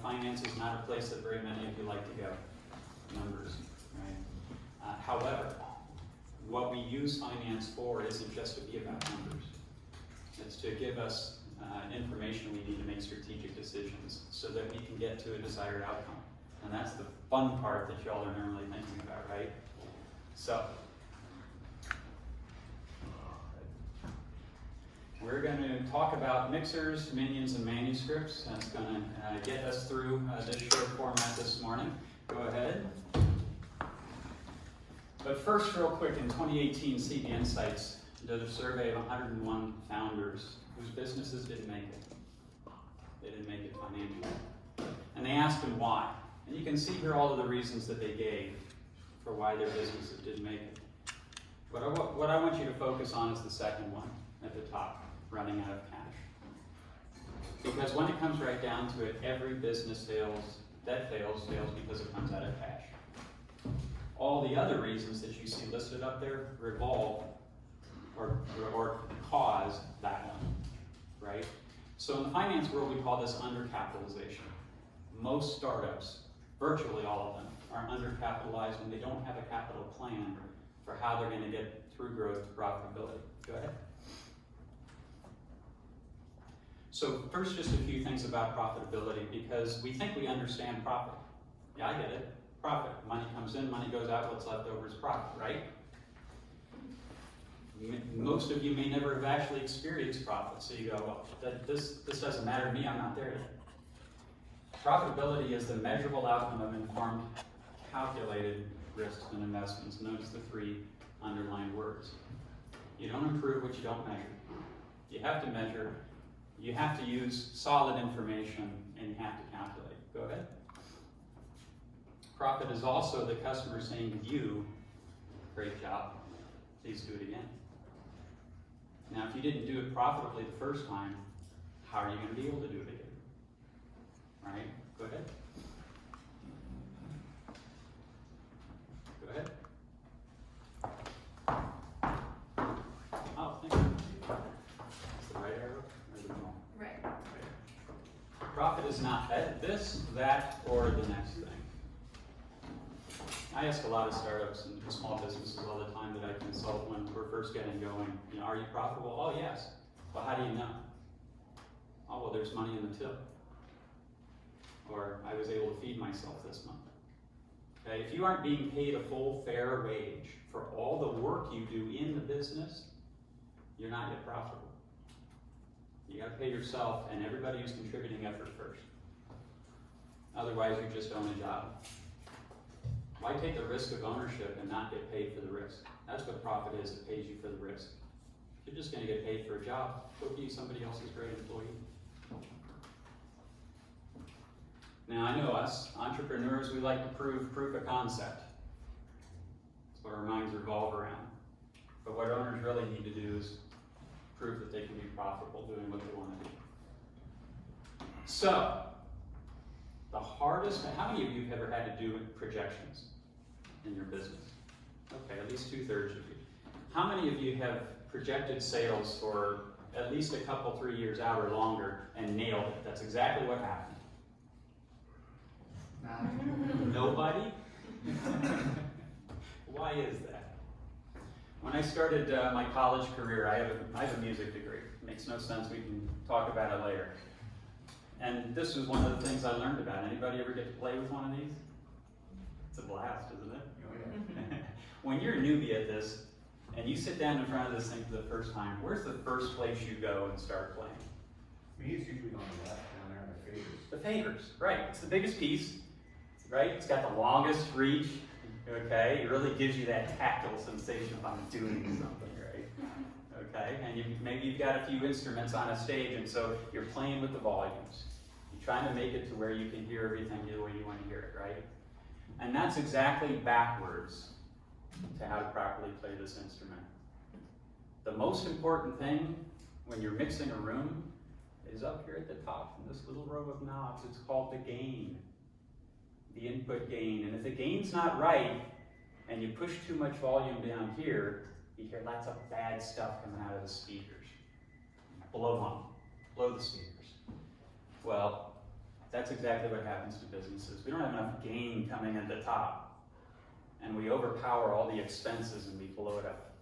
finance is not a place that very many of you like to go. Numbers, right? However, what we use finance for isn't just to be about numbers. It's to give us information we need to make strategic decisions so that we can get to a desired outcome. And that's the fun part that y'all are normally thinking about, right? So, we're going to talk about mixers, minions, and manuscripts. That's going to get us through this short format this morning. Go ahead. But first, real quick, in 2018, CB Insights did a survey of 101 founders whose businesses didn't make it. They didn't make it financially. And they asked them why. And you can see here all of the reasons that they gave for why their businesses didn't make it. But what I want you to focus on is the second one at the top, running out of cash. Because when it comes right down to it, every business fails because it comes out of cash. All the other reasons that you see listed up there revolve or cause that one, right? So in the finance world, we call this undercapitalization. Most startups, virtually all of them, are undercapitalized when they don't have a capital plan for how they're going to get through growth to profitability. Go ahead. So first, just a few things about profitability, because we think we understand profit. Yeah, I get it. Profit. Money comes in, money goes out, what's left over is profit, right? Most of you may never have actually experienced profit, so you go, well, this doesn't matter to me, I'm not there yet. Profitability is the measurable outcome of informed, calculated risks and investments. Notice the three underlined words. You don't improve what you don't measure. You have to measure, you have to use solid information, and you have to calculate. Go ahead. Profit is also the customer saying to you, great job, please do it again. Now, if you didn't do it profitably the first time, how are you going to be able to do it again? Right? Go ahead. Go ahead. Oh, thank you. Is the right arrow or the wrong? Right. Profit is not this, that, or the next thing. I ask a lot of startups and small businesses all the time that I consult when we're first getting going, are you profitable? Oh, yes. Well, how do you know? Oh, well, there's money in the till. Or I was able to feed myself this month. Okay, if you aren't being paid a full, fair wage for all the work you do in the business, you're not yet profitable. You got to pay yourself and everybody who's contributing effort first. Otherwise, you just own a job. Why take the risk of ownership and not get paid for the risk? That's what profit is. It pays you for the risk. If you're just going to get paid for a job, go be somebody else's great employee. Now, I know us, entrepreneurs, we like to prove proof of concept. That's what our minds revolve around. But what owners really need to do is prove that they can be profitable doing what they want to do. So, the hardest, how many of you have ever had to do projections in your business? Okay, at least 2/3 of you. How many of you have projected sales for at least a couple, 3 years out or longer and nailed it? That's exactly what happened. Nobody? Why is that? When I started my college career, I have a music degree. It makes no sense, we can talk about it later. And this was one of the things I learned about. Anybody ever get to play with one of these? It's a blast, isn't it? Oh, yeah. When you're a newbie at this, and you sit down in front of this thing for the first time, where's the first place you go and start playing? I mean, it's usually on the left down there in the faders. The faders, right. It's the biggest piece, right? It's got the longest reach, okay? It really gives you that tactile sensation of I'm doing something, right? Okay, and maybe you've got a few instruments on a stage, and so you're playing with the volumes. You're trying to make it to where you can hear everything the way you want to hear it, right? And that's exactly backwards to how to properly play this instrument. The most important thing when you're mixing a room is up here at the top in this little row of knobs. It's called the gain, the input gain. And if the gain's not right, and you push too much volume down here, you hear lots of bad stuff coming out of the speakers. Blow them, blow the speakers. Well, That's exactly what happens to businesses. We don't have enough gain coming at the top, and we overpower all the expenses and we blow it up,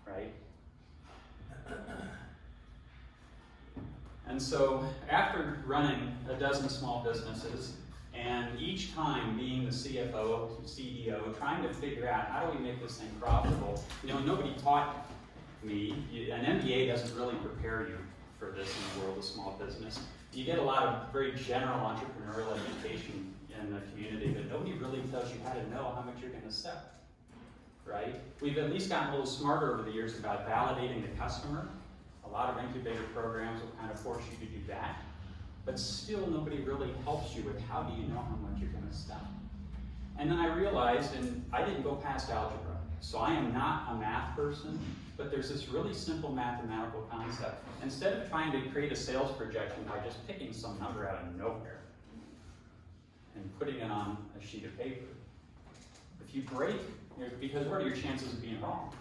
right? And so after running a dozen small businesses, and each time being the CFO, CEO, trying to figure out how do we make this thing profitable, nobody taught me, an MBA doesn't really prepare you for this in the world of small business. You get a lot of very general entrepreneurial education in the community, but nobody really tells you how to know how much you're going to sell, right? We've at least gotten a little smarter over the years about validating the customer. A lot of incubator programs will kind of force you to do that, but still nobody really helps you with how do you know how much you're going to sell. And then I realized, and I didn't go past algebra, so I am not a math person, but there's this really simple mathematical concept. Instead of trying to create a sales projection by just picking some number out of nowhere and putting it on a sheet of paper, if you break, because what are your chances of being wrong?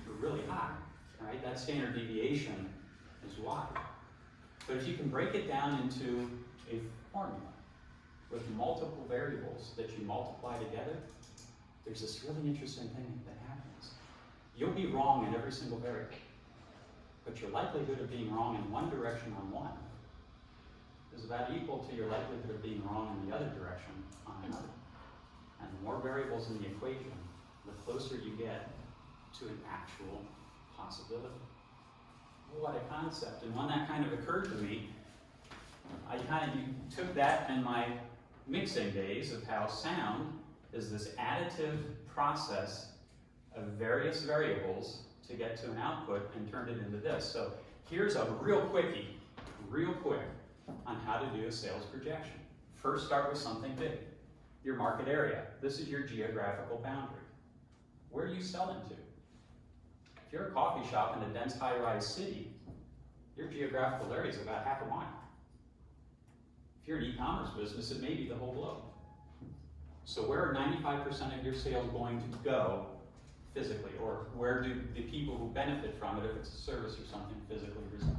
They're really high, right? That standard deviation is wide. But if you can break it down into a formula with multiple variables that you multiply together, there's this really interesting thing that happens. You'll be wrong in every single variable, but your likelihood of being wrong in one direction on one is about equal to your likelihood of being wrong in the other direction on another. And the more variables in the equation, the closer you get to an actual possibility. What a concept. And when that kind of occurred to me, I kind of took that in my mixing days of how sound is this additive process of various variables to get to an output and turned it into this. So here's a real quickie, real quick, on how to do a sales projection. First, start with something big. Your market area. This is your geographical boundary. Where do you sell into? If you're a coffee shop in a dense high-rise city, your geographical area is about half a mile. If you're an e-commerce business, it may be the whole globe. So where are 95% of your sales going to go physically? Or where do the people who benefit from it, if it's a service or something, physically reside?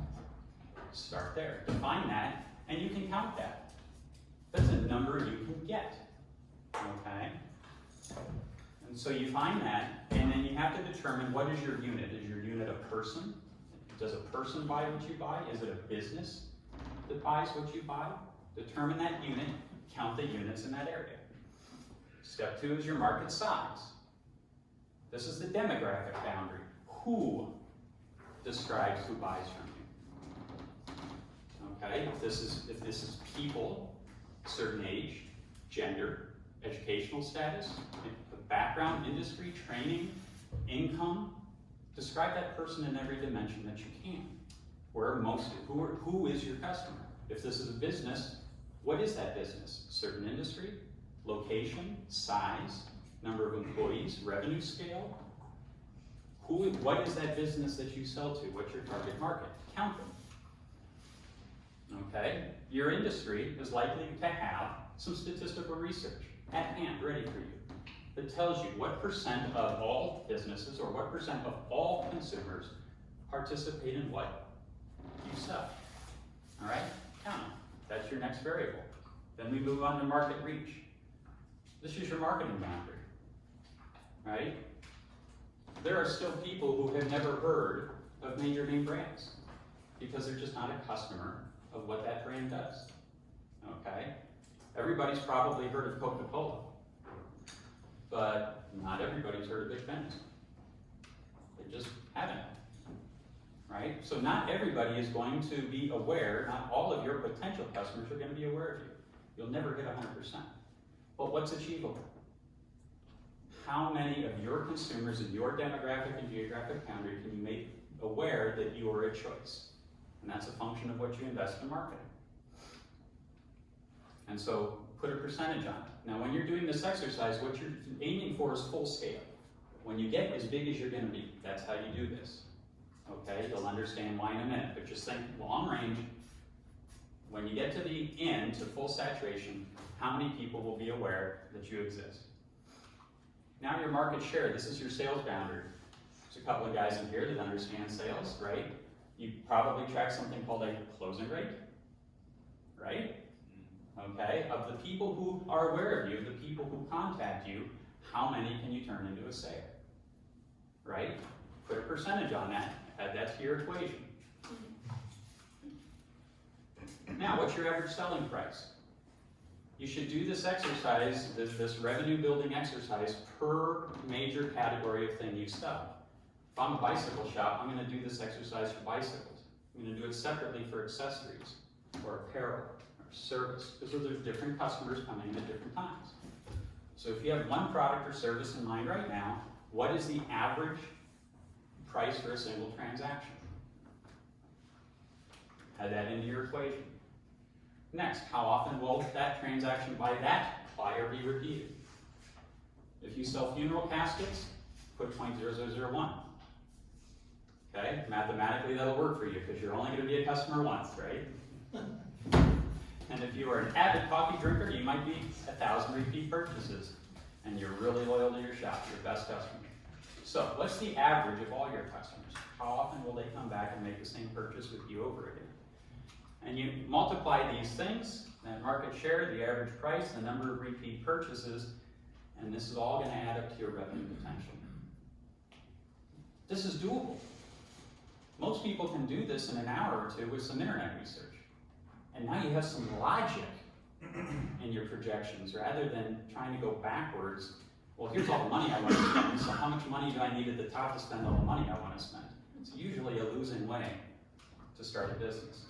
Start there. Define that, and you can count that. That's a number you can get. Okay? And so you find that, and then you have to determine what is your unit. Is your unit a person? Does a person buy what you buy? Is it a business that buys what you buy? Determine that unit, count the units in that area. Step 2 is your market size. This is the demographic boundary. Who describes who buys from you? Okay, if this is people, certain age, gender, educational status, background, industry, training, income, describe that person in every dimension that you can. Who is your customer? If this is a business, what is that business? Certain industry, location, size, number of employees, revenue scale. What is that business that you sell to? What's your target market? Count them. Okay? Your industry is likely to have some statistical research at hand, ready for you, that tells you what percent of all businesses or what percent of all consumers participate in what you sell. All right? Count them. That's your next variable. Then we move on to market reach. This is your marketing boundary, right? There are still people who have never heard of major name brands because they're just not a customer of what that brand does, okay? Everybody's probably heard of Coca-Cola, but not everybody's heard of Big Ben's. They just haven't, right? So not everybody is going to be aware, not all of your potential customers are going to be aware of you. You'll never hit 100%. But what's achievable? How many of your consumers in your demographic and geographic boundary can you make aware that you are a choice? And that's a function of what you invest in marketing. And so put a percentage on it. Now when you're doing this exercise, what you're aiming for is full scale. When you get as big as you're going to be, that's how you do this. Okay, you'll understand why in a minute, but just think long range. When you get to the end, to full saturation, how many people will be aware that you exist? Now your market share, this is your sales boundary. There's a couple of guys in here that understand sales, right? You probably track something called a closing rate, right? okay? Of the people who are aware of you, the people who contact you, how many can you turn into a sale, right? Put a percentage on that, add that to your equation. Now, what's your average selling price? You should do this exercise, this revenue building exercise per major category of thing you sell. If I'm a bicycle shop, I'm going to do this exercise for bicycles. I'm going to do it separately for accessories or apparel or service, because those are different customers coming in at different times. So if you have one product or service in mind right now, what is the average price for a single transaction? Add that into your equation. Next, how often will that transaction by that buyer be repeated? If you sell funeral caskets, put 0.0001. Okay, mathematically that'll work for you because you're only going to be a customer once, right? And if you are an avid coffee drinker, you might be 1,000 repeat purchases, and you're really loyal to your shop, your best customer. So, what's the average of all your customers? How often will they come back and make the same purchase with you over again? And you multiply these things, that market share, the average price, the number of repeat purchases, and this is all going to add up to your revenue potential. This is doable. Most people can do this in an hour or two with some internet research. And now you have some logic in your projections rather than trying to go backwards. Well, here's all the money I want to spend, so how much money do I need at the top to spend all the money I want to spend? It's usually a losing way to start a business.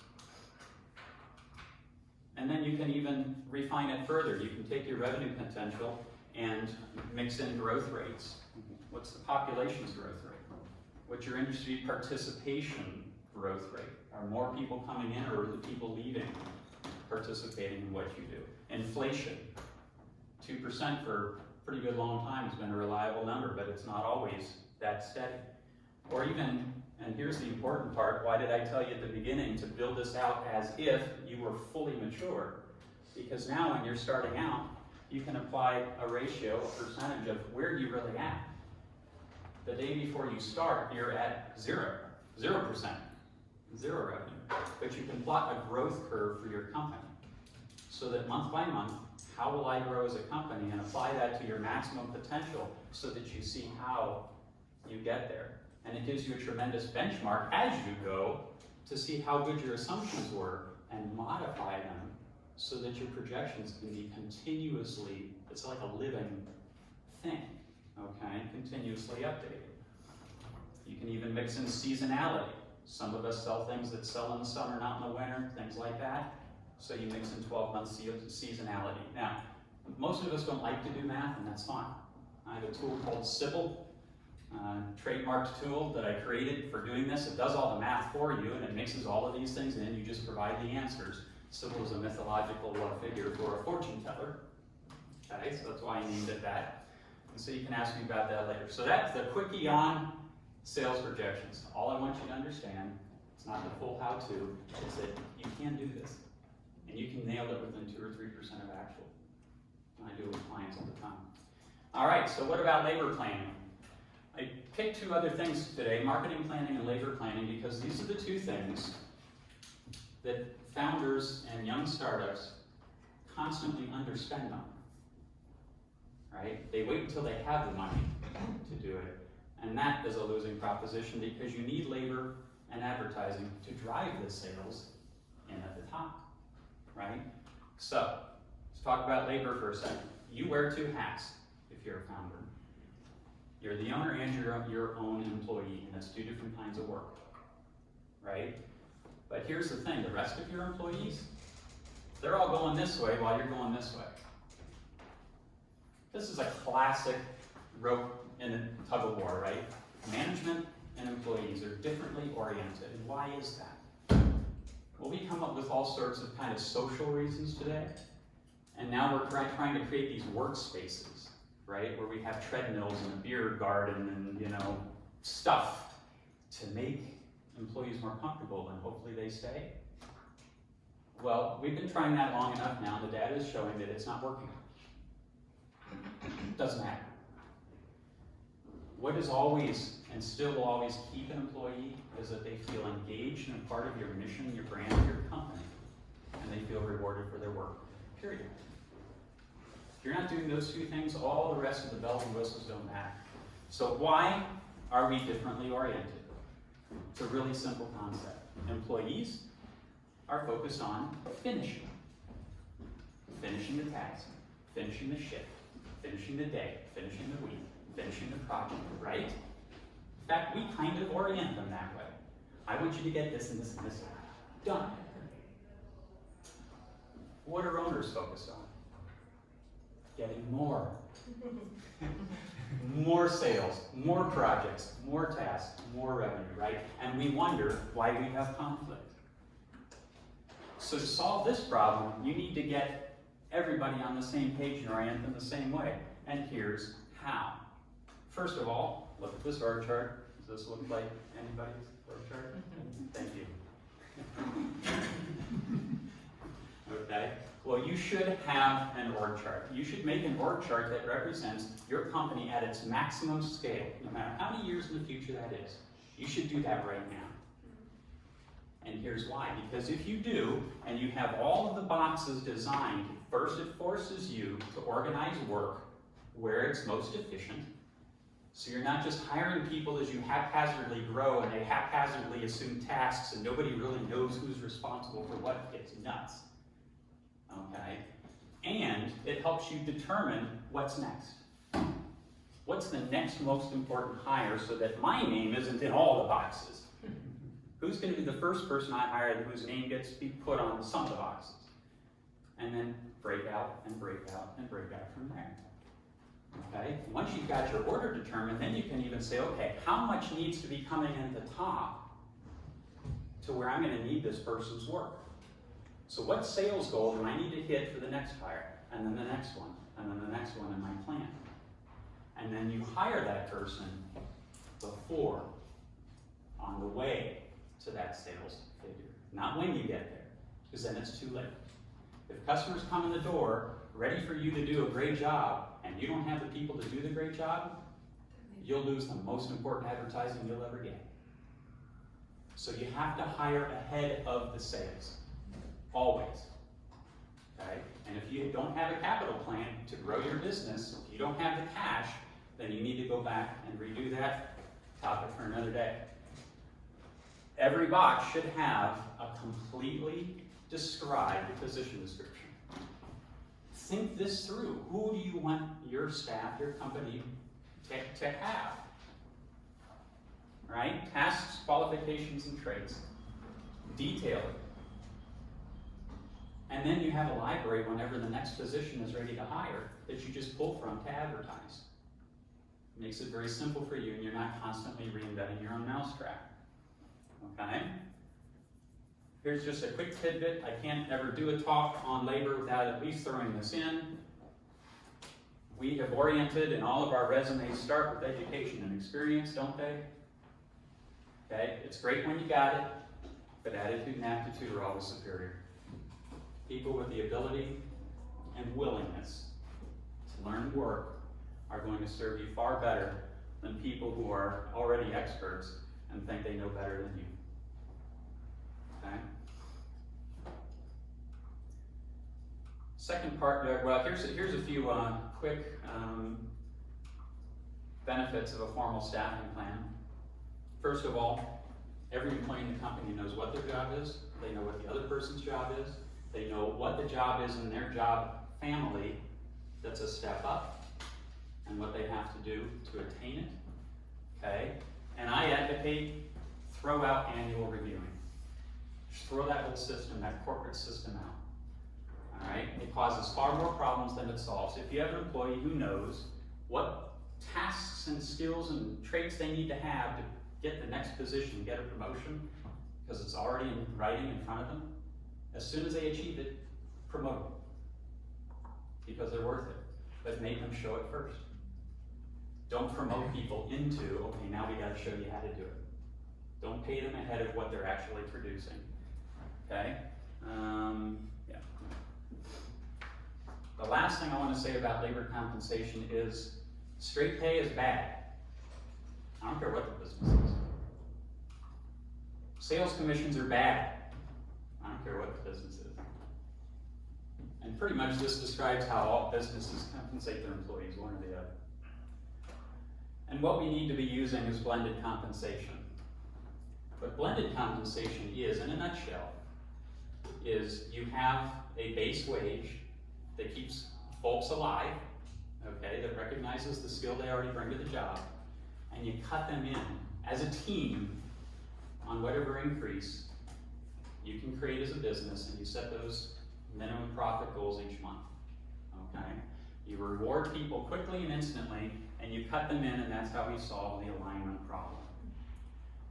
And then you can even refine it further. You can take your revenue potential and mix in growth rates. What's the population's growth rate? What's your industry participation growth rate? Are more people coming in or are the people leaving participating in what you do? Inflation, 2% for a pretty good long time has been a reliable number, but it's not always that steady. Or even, and here's the important part, why did I tell you at the beginning to build this out as if you were fully mature? Because now when you're starting out, you can apply a ratio, a percentage of where you really at. The day before you start, you're at 0%, zero revenue. But you can plot a growth curve for your company so that month by month, how will I grow as a company, and apply that to your maximum potential so that you see how you get there. And it gives you a tremendous benchmark as you go to see how good your assumptions were and modify them so that your projections can be continuously, it's like a living thing, okay, continuously updated. You can even mix in seasonality. Some of us sell things that sell in the summer, not in the winter, things like that. So you mix in 12 months seasonality. Now, most of us don't like to do math, and that's fine. I have a tool called Sybil, trademarked tool that I created for doing this. It does all the math for you, and it mixes all of these things in. You just provide the answers. Sybil is a mythological figure for a fortune teller. Okay, so that's why I named it that. And so you can ask me about that later. So that's the quickie on sales projections. All I want you to understand, it's not the full how-to, is that you can do this. And you can nail it within 2 or 3% of actual. And I do it with clients all the time. All right, so what about labor planning? I picked 2 other things today, marketing planning and labor planning, because these are the 2 things that founders and young startups constantly underspend on, right? They wait until they have the money to do it. And that is a losing proposition because you need labor and advertising to drive the sales in at the top, right? So, let's talk about labor for a second. You wear 2 hats if you're a founder. You're the owner and you're your own employee, and that's 2 different kinds of work, right? But here's the thing, the rest of your employees, they're all going this way while you're going this way. This is a classic rope in a tug of war, right? Management and employees are differently oriented, and why is that? Well, we come up with all sorts of kind of social reasons today, and now we're trying to create these workspaces, right? Where we have treadmills and a beer garden and, stuff to make employees more comfortable, and hopefully they stay. Well, we've been trying that long enough now, and the data is showing that it's not working. It doesn't happen. What is always, and still will always keep an employee, is that they feel engaged and a part of your mission, your brand, your company, and they feel rewarded for their work. period. If you're not doing those two things, all the rest of the bells and whistles don't matter. So why are we differently oriented? It's a really simple concept. Employees are focused on finishing. Finishing the task, finishing the shift, finishing the day, finishing the week, finishing the project, right? In fact, we kind of orient them that way. I want you to get this and this and this done. What are owners focused on? Getting more. More sales, more projects, more tasks, more revenue, right? And we wonder why we have conflict. So to solve this problem, you need to get everybody on the same page and orient them the same way. And here's how. First of all, look at this org chart. Does this look like anybody's org chart? Thank you. Okay. Well, you should have an org chart. You should make an org chart that represents your company at its maximum scale, no matter how many years in the future that is. You should do that right now. And here's why. Because if you do, and you have all of the boxes designed, first it forces you to organize work where it's most efficient. So you're not just hiring people as you haphazardly grow and they haphazardly assume tasks and nobody really knows who's responsible for what. It gets nuts. Okay? And it helps you determine what's next. What's the next most important hire so that my name isn't in all the boxes? Who's going to be the first person I hire whose name gets to be put on some of the boxes? And then break out and break out and break out from there. Okay? Once you've got your order determined, then you can even say, okay, how much needs to be coming in at the top to where I'm going to need this person's work? So what sales goal do I need to hit for the next hire? And then the next one, and then the next one in my plan. And then you hire that person before, on the way to that sales figure. Not when you get there, because then it's too late. If customers come in the door ready for you to do a great job, and you don't have the people to do the great job, you'll lose the most important advertising you'll ever get. So you have to hire ahead of the sales. Always. Okay? And if you don't have a capital plan to grow your business, if you don't have the cash, then you need to go back and redo that topic for another day. Every box should have a completely described position description. Think this through. Who do you want your staff, your company to have? Right? Tasks, qualifications, and traits. Detail it. And then you have a library whenever the next position is ready to hire that you just pull from to advertise. It makes it very simple for you and you're not constantly reinventing your own mousetrap. Okay? Here's just a quick tidbit. I can't ever do a talk on labor without at least throwing this in. We have oriented, and all of our resumes start with education and experience, don't they? Okay? It's great when you got it, but attitude and aptitude are always superior. People with the ability and willingness to learn work are going to serve you far better than people who are already experts and think they know better than you. Okay? Second part, well, here's a few quick benefits of a formal staffing plan. First of all, every employee in the company knows what their job is. They know what the other person's job is. They know what the job is in their job family that's a step up and what they have to do to attain it. Okay? And I advocate throw out annual reviewing. Just throw that whole system, that corporate system out. All right? It causes far more problems than it solves. If you have an employee who knows what tasks and skills and traits they need to have to get the next position, get a promotion, because it's already in writing in front of them, as soon as they achieve it, promote them. Because they're worth it. But make them show it first. Don't promote people into, okay, now we got to show you how to do it. Don't pay them ahead of what they're actually producing. Okay? Yeah. The last thing I want to say about labor compensation is straight pay is bad. I don't care what the business is. Sales commissions are bad. I don't care what the business is. And pretty much this describes how all businesses compensate their employees, one or the other. And what we need to be using is blended compensation. What blended compensation is, in a nutshell, is you have a base wage that keeps folks alive, okay, that recognizes the skill they already bring to the job, and you cut them in as a team on whatever increase you can create as a business, and you set those minimum profit goals each month, okay? You reward people quickly and instantly, and you cut them in, and that's how we solve the alignment problem.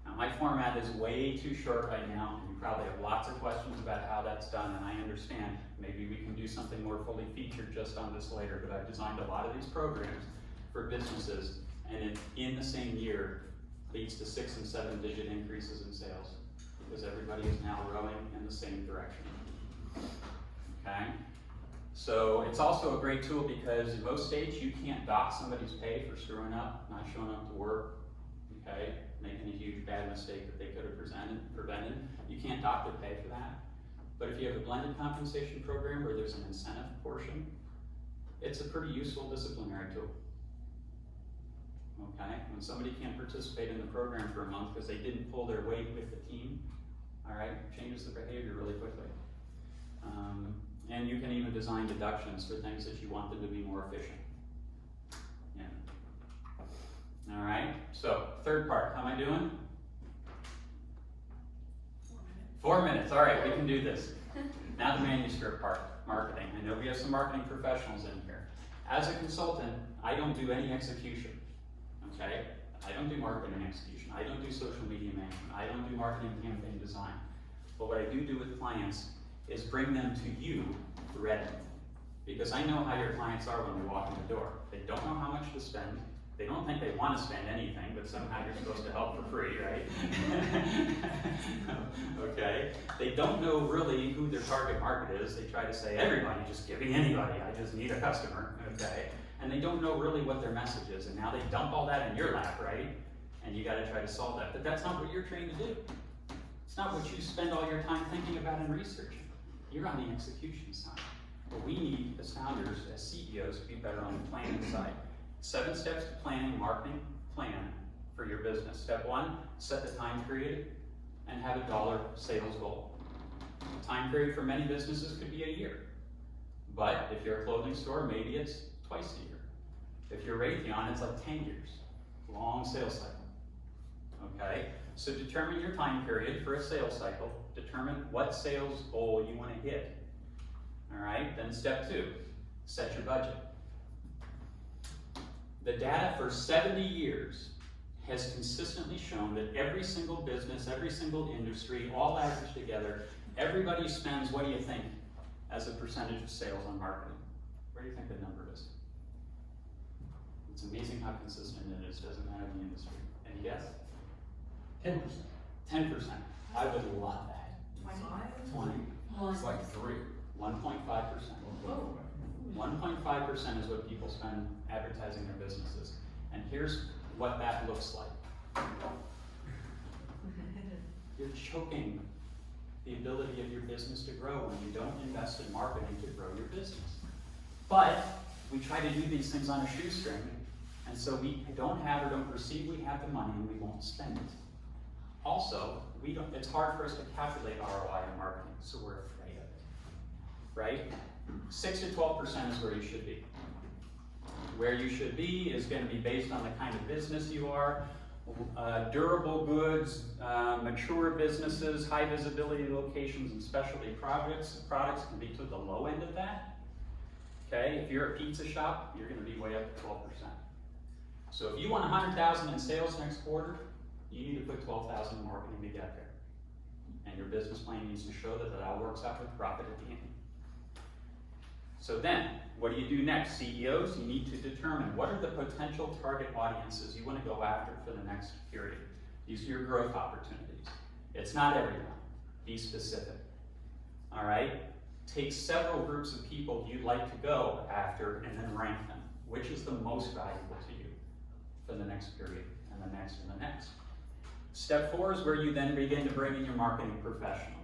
Now, my format is way too short right now, and you probably have lots of questions about how that's done, and I understand. Maybe we can do something more fully featured just on this later, but I've designed a lot of these programs for businesses, and in the same year leads to 6- and 7-digit increases in sales, because everybody is now rowing in the same direction. Okay? So it's also a great tool because in most states you can't dock somebody's pay for screwing up, not showing up to work, okay, making a huge bad mistake that they could have prevented. You can't dock their pay for that. But if you have a blended compensation program where there's an incentive portion, it's a pretty useful disciplinary tool. Okay? When somebody can't participate in the program for a month because they didn't pull their weight with the team, all right, changes the behavior really quickly. And you can even design deductions for things that you want them to be more efficient. Yeah. All right, so third part, how am I doing? 4 minutes, all right, we can do this. Now the manuscript part, marketing. I know we have some marketing professionals in here. As a consultant, I don't do any execution, okay? I don't do marketing execution. I don't do social media management. I don't do marketing campaign design. But what I do with clients is bring them to you ready. Because I know how your clients are when they walk in the door. They don't know how much to spend. They don't think they want to spend anything, but somehow you're supposed to help for free, right? Okay? They don't know really who their target market is. They try to say, everybody, just give me anybody. I just need a customer, okay? And they don't know really what their message is. And now they dump all that in your lap, right? And you got to try to solve that. But that's not what you're trained to do. It's not what you spend all your time thinking about and researching. You're on the execution side. But we need, as founders, as CEOs, to be better on the planning side. 7 steps to planning a marketing plan for your business. Step 1, set the time period and have a dollar sales goal. The time period for many businesses could be a year. But if you're a clothing store, maybe it's twice a year. If you're Raytheon, it's like 10 years. Long sales cycle. Okay? So determine your time period for a sales cycle. Determine what sales goal you want to hit. All right? Then step 2, set your budget. The data for 70 years has consistently shown that every single business, every single industry, all averaged together, everybody spends, what do you think, as a percentage of sales on marketing? Where do you think the number is? It's amazing how consistent it is, doesn't matter the industry. Any guess? 10%. 10%. I would love that. 20. It's like 3. 1.5%. 1.5% is what people spend advertising their businesses. And here's what that looks like. You're choking the ability of your business to grow when you don't invest in marketing to grow your business. But we try to do these things on a shoestring, and so we don't have or don't perceive we have the money and we won't spend it. Also, it's hard for us to calculate ROI in marketing, so we're afraid of it, right? 6 to 12% is where you should be. Where you should be is going to be based on the kind of business you are. Durable goods, mature businesses, high visibility locations, and specialty products can be to the low end of that. Okay, if you're a pizza shop, you're going to be way up to 12%. So if you want 100,000 in sales next quarter, you need to put 12,000 in marketing to get there. And your business plan needs to show that all works out with profit at the end. So then, what do you do next? CEOs, you need to determine what are the potential target audiences you want to go after for the next period. These are your growth opportunities. It's not everyone. Be specific. All right? Take several groups of people you'd like to go after and then rank them. Which is the most valuable to you for the next period and the next and the next. Step 4 is where you then begin to bring in your marketing professional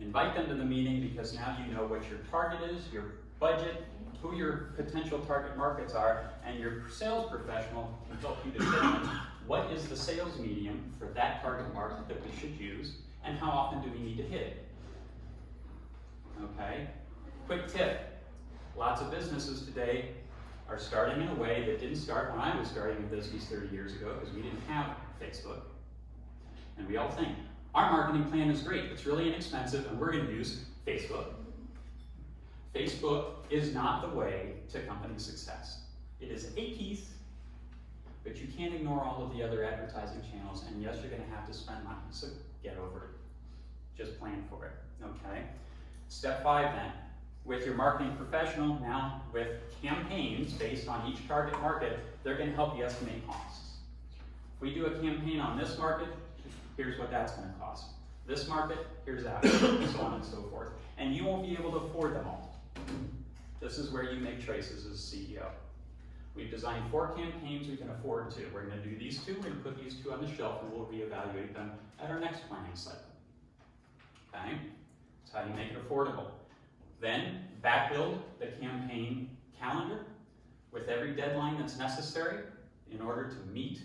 Invite them to the meeting because now you know what your target is, your budget, who your potential target markets are, and your sales professional can help you determine what is the sales medium for that target market that we should use, and how often do we need to hit it. Okay? Quick tip. Lots of businesses today are starting in a way that didn't start when I was starting a business 30 years ago, because we didn't have Facebook. And we all think, our marketing plan is great, it's really inexpensive, and we're going to use Facebook. Facebook is not the way to company success. It is a piece, but you can't ignore all of the other advertising channels, and yes, you're going to have to spend money, so get over it. Just plan for it, okay? Step 5 then, with your marketing professional, now with campaigns based on each target market, they're going to help you estimate costs. If we do a campaign on this market, here's what that's going to cost. This market, here's that, so on and so forth. And you won't be able to afford them all. This is where you make choices as CEO. We've designed 4 campaigns we can afford to. We're going to do these 2, we're going to put these 2 on the shelf, and we'll reevaluate them at our next planning cycle. Okay? That's how you make it affordable. Then, back-build the campaign calendar with every deadline that's necessary in order to meet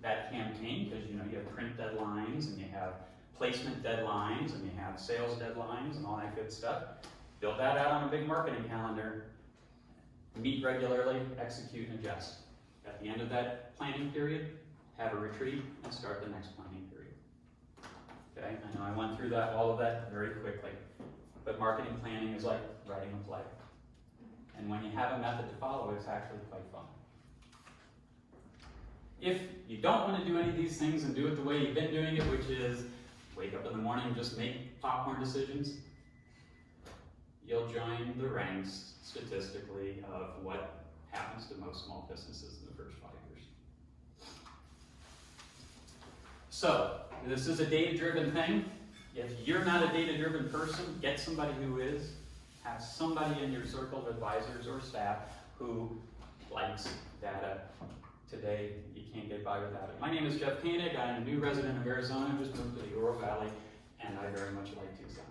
that campaign, because you know you have print deadlines, and you have placement deadlines, and you have sales deadlines, and all that good stuff. Build that out on a big marketing calendar, meet regularly, execute, and adjust. At the end of that planning period, have a retreat, and start the next planning period. Okay, I know I went through all of that very quickly, but marketing planning is like writing a play. And when you have a method to follow, it's actually quite fun. If you don't want to do any of these things and do it the way you've been doing it, which is wake up in the morning and just make popcorn decisions, you'll join the ranks statistically of what happens to most small businesses in the first 5 years. So, this is a data-driven thing. If you're not a data-driven person, get somebody who is. Have somebody in your circle of advisors or staff who likes data. Today, you can't get by without it. My name is Jeff Koenig. I'm a new resident of Arizona. I just moved to the Oro Valley, and I very much like Tucson.